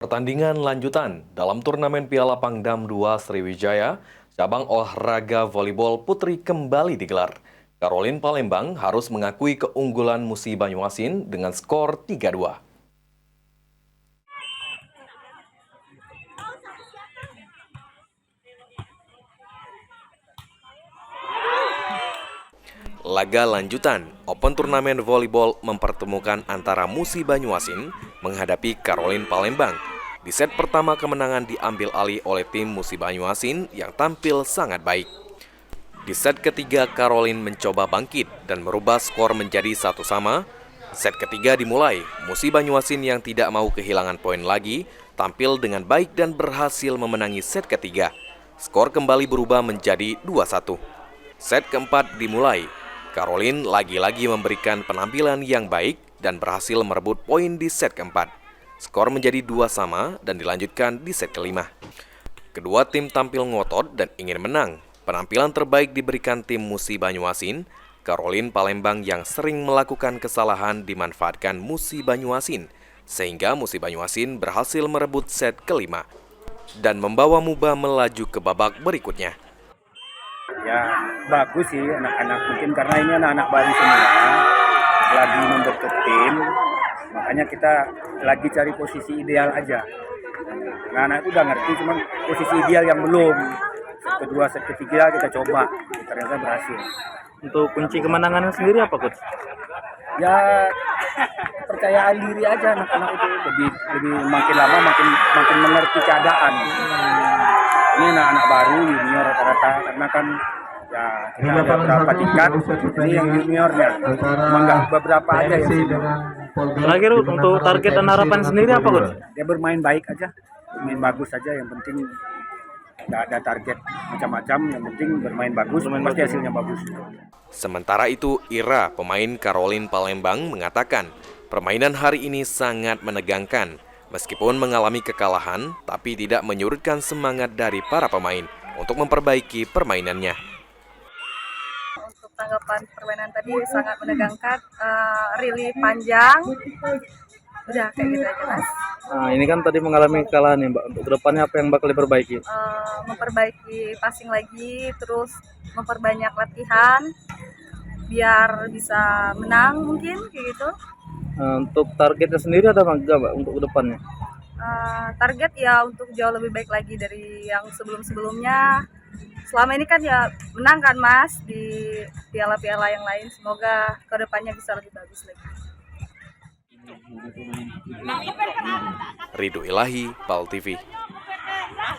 Pertandingan lanjutan dalam turnamen Piala Pangdam 2 Sriwijaya, cabang olahraga volleyball putri kembali digelar. Caroline Palembang harus mengakui keunggulan Musi Banyuasin dengan skor 3-2. Laga lanjutan, Open Turnamen Volleyball mempertemukan antara Musi Banyuasin menghadapi Caroline Palembang. Di set pertama kemenangan diambil alih oleh tim Musi Banyuasin yang tampil sangat baik. Di set ketiga, Caroline mencoba bangkit dan merubah skor menjadi 1-1. Set ketiga dimulai, Musi Banyuasin yang tidak mau kehilangan poin lagi tampil dengan baik dan berhasil memenangi set ketiga. Skor kembali berubah menjadi 2-1. Set keempat dimulai, Caroline lagi-lagi memberikan penampilan yang baik dan berhasil merebut poin di set keempat. Skor menjadi 2-2 dan dilanjutkan di set kelima. Kedua tim tampil ngotot dan ingin menang. Penampilan terbaik diberikan tim Musi Banyuasin. Caroline Palembang yang sering melakukan kesalahan dimanfaatkan Musi Banyuasin, sehingga Musi Banyuasin berhasil merebut set kelima dan membawa Muba melaju ke babak berikutnya. Ya bagus sih anak-anak, mungkin karena ini anak-anak baru semua lagi membentuk tim, makanya kita lagi cari posisi ideal aja. Anak-anak itu udah ngerti, cuman posisi ideal yang belum. Set kedua, set ketiga kita coba, ternyata berhasil. Untuk kunci kemenangannya sendiri apa, Coach? Ya kepercayaan diri aja anak-anak itu, lebih makin lama makin mengerti keadaan. Ini anak-anak baru junior rata-rata, karena kan ya kita ada beberapa tingkat, ini yang juniornya, emang nggak beberapa aja yang senior. Terakhir untuk target dan harapan sendiri apa, Coach? Dia bermain baik aja, bermain bagus aja, yang penting nggak ada target macam-macam, yang penting bermain bagus, pasti hasilnya bagus. Sementara itu, Ira, pemain Caroline Palembang, mengatakan permainan hari ini sangat menegangkan. Meskipun mengalami kekalahan, tapi tidak menyurutkan semangat dari para pemain untuk memperbaiki permainannya. Untuk tanggapan permainan tadi sangat menegangkan, really panjang. Udah kayak gitu aja, Mas. Nah, ini kan tadi mengalami kekalahan nih, Mbak. Untuk kedepannya apa yang bakal diperbaiki? Memperbaiki passing lagi, terus memperbanyak latihan biar bisa menang mungkin kayak gitu. Untuk targetnya sendiri ada nggak, Mbak, untuk kedepannya? Target ya untuk jauh lebih baik lagi dari yang sebelum-sebelumnya. Selama ini kan ya menang kan, Mas, di piala-piala yang lain. Semoga kedepannya bisa lebih bagus lagi. Ridho Ilahi, PAL TV.